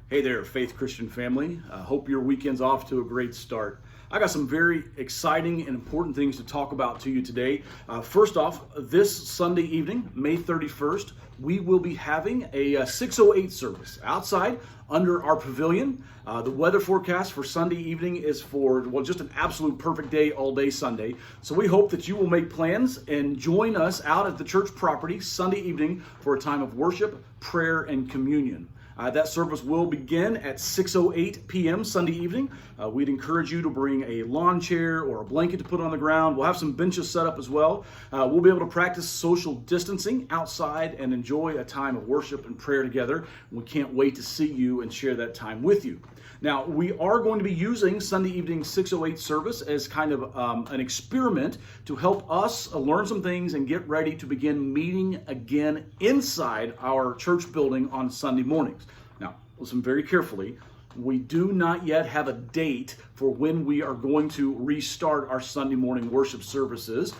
Hey there, Faith Christian family. Hope your weekend's off to a great start. I got some very exciting and important things to talk about to you today. First off, this Sunday evening, May 31st, we will be having a 608 service outside under our pavilion. The weather forecast for Sunday evening is for, well, just an absolute perfect day all day Sunday. So we hope that you will make plans and join us out at the church property Sunday evening for a time of worship, prayer, and communion. That service will begin at 6:08 p.m. Sunday evening. We'd encourage you to bring a lawn chair or a blanket to put on the ground. We'll have some benches set up as well. We'll be able to practice social distancing outside and enjoy a time of worship and prayer together. We can't wait to see you and share that time with you. Now, we are going to be using Sunday evening 608 service as kind of an experiment to help us learn some things and get ready to begin meeting again inside our church building on Sunday mornings. Now, listen very carefully. We do not yet have a date for when we are going to restart our Sunday morning worship services.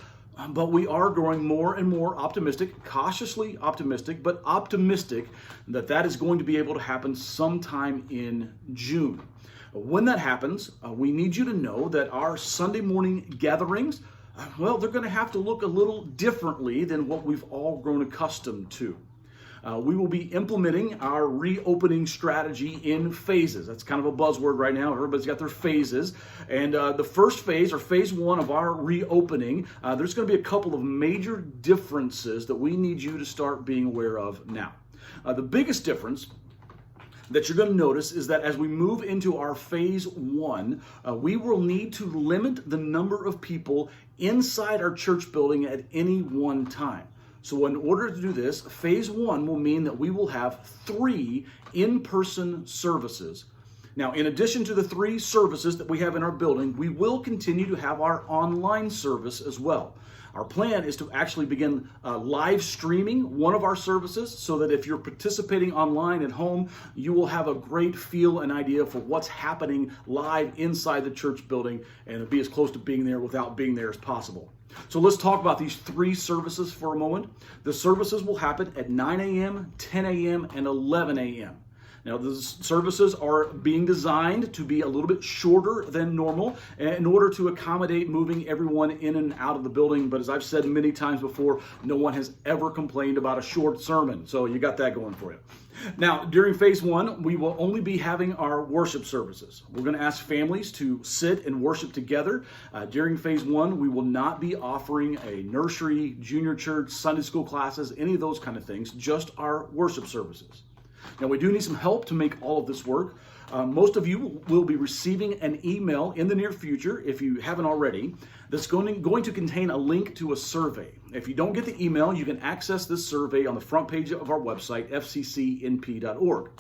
But we are growing more and more optimistic, cautiously optimistic, but optimistic that that is going to be able to happen sometime in June. When that happens, we need you to know that our Sunday morning gatherings, well, they're going to have to look a little differently than what we've all grown accustomed to. We will be implementing our reopening strategy in phases. That's kind of a buzzword right now. Everybody's got their phases. And the first phase, or phase one of our reopening, there's going to be a couple of major differences that we need you to start being aware of now. The biggest difference that you're going to notice is that as we move into our phase one, we will need to limit the number of people inside our church building at any one time. So in order to do this, phase one will mean that we will have 3 in-person services. Now, in addition to the 3 services that we have in our building, we will continue to have our online service as well. Our plan is to actually begin live streaming one of our services so that if you're participating online at home, you will have a great feel and idea for what's happening live inside the church building and be as close to being there without being there as possible. So let's talk about these 3 services for a moment. The services will happen at 9 a.m., 10 a.m., and 11 a.m. Now, the services are being designed to be a little bit shorter than normal in order to accommodate moving everyone in and out of the building. But as I've said many times before, no one has ever complained about a short sermon. So you got that going for you. Now, during phase one, we will only be having our worship services. We're going to ask families to sit and worship together. During phase one, we will not be offering a nursery, junior church, Sunday school classes, any of those kind of things, just our worship services. Now, we do need some help to make all of this work. Most of you will be receiving an email in the near future, if you haven't already, that's going to contain a link to a survey. If you don't get the email, you can access this survey on the front page of our website, fccnp.org.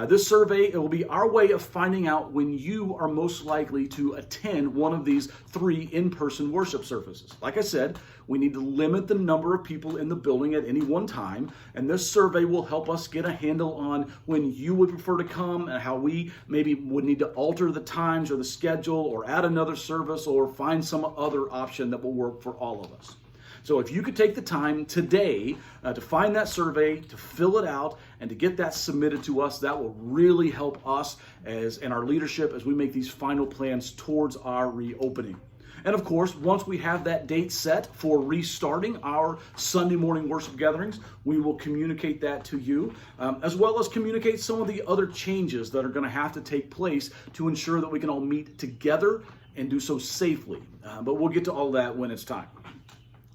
This survey, it will be our way of finding out when you are most likely to attend one of these 3 in-person worship services. Like I said, we need to limit the number of people in the building at any one time, and this survey will help us get a handle on when you would prefer to come and how we maybe would need to alter the times or the schedule or add another service or find some other option that will work for all of us. So if you could take the time today to find that survey, to fill it out, and to get that submitted to us, that will really help us and our leadership as we make these final plans towards our reopening. And of course, once we have that date set for restarting our Sunday morning worship gatherings, we will communicate that to you, as well as communicate some of the other changes that are going to have to take place to ensure that we can all meet together and do so safely. But we'll get to all that when it's time.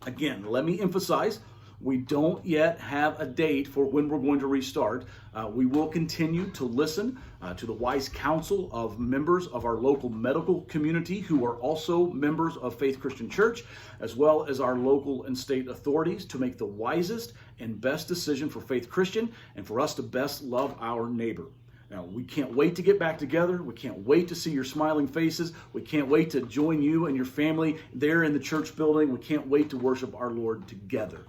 Again, let me emphasize, we don't yet have a date for when we're going to restart. We will continue to listen to the wise counsel of members of our local medical community who are also members of Faith Christian Church, as well as our local and state authorities to make the wisest and best decision for Faith Christian and for us to best love our neighbor. Now, we can't wait to get back together. We can't wait to see your smiling faces. We can't wait to join you and your family there in the church building. We can't wait to worship our Lord together.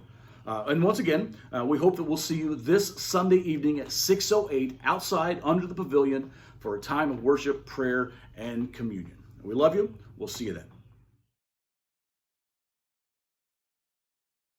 And once again, we hope that we'll see you this Sunday evening at 6:08 outside under the pavilion for a time of worship, prayer, and communion. We love you. We'll see you then.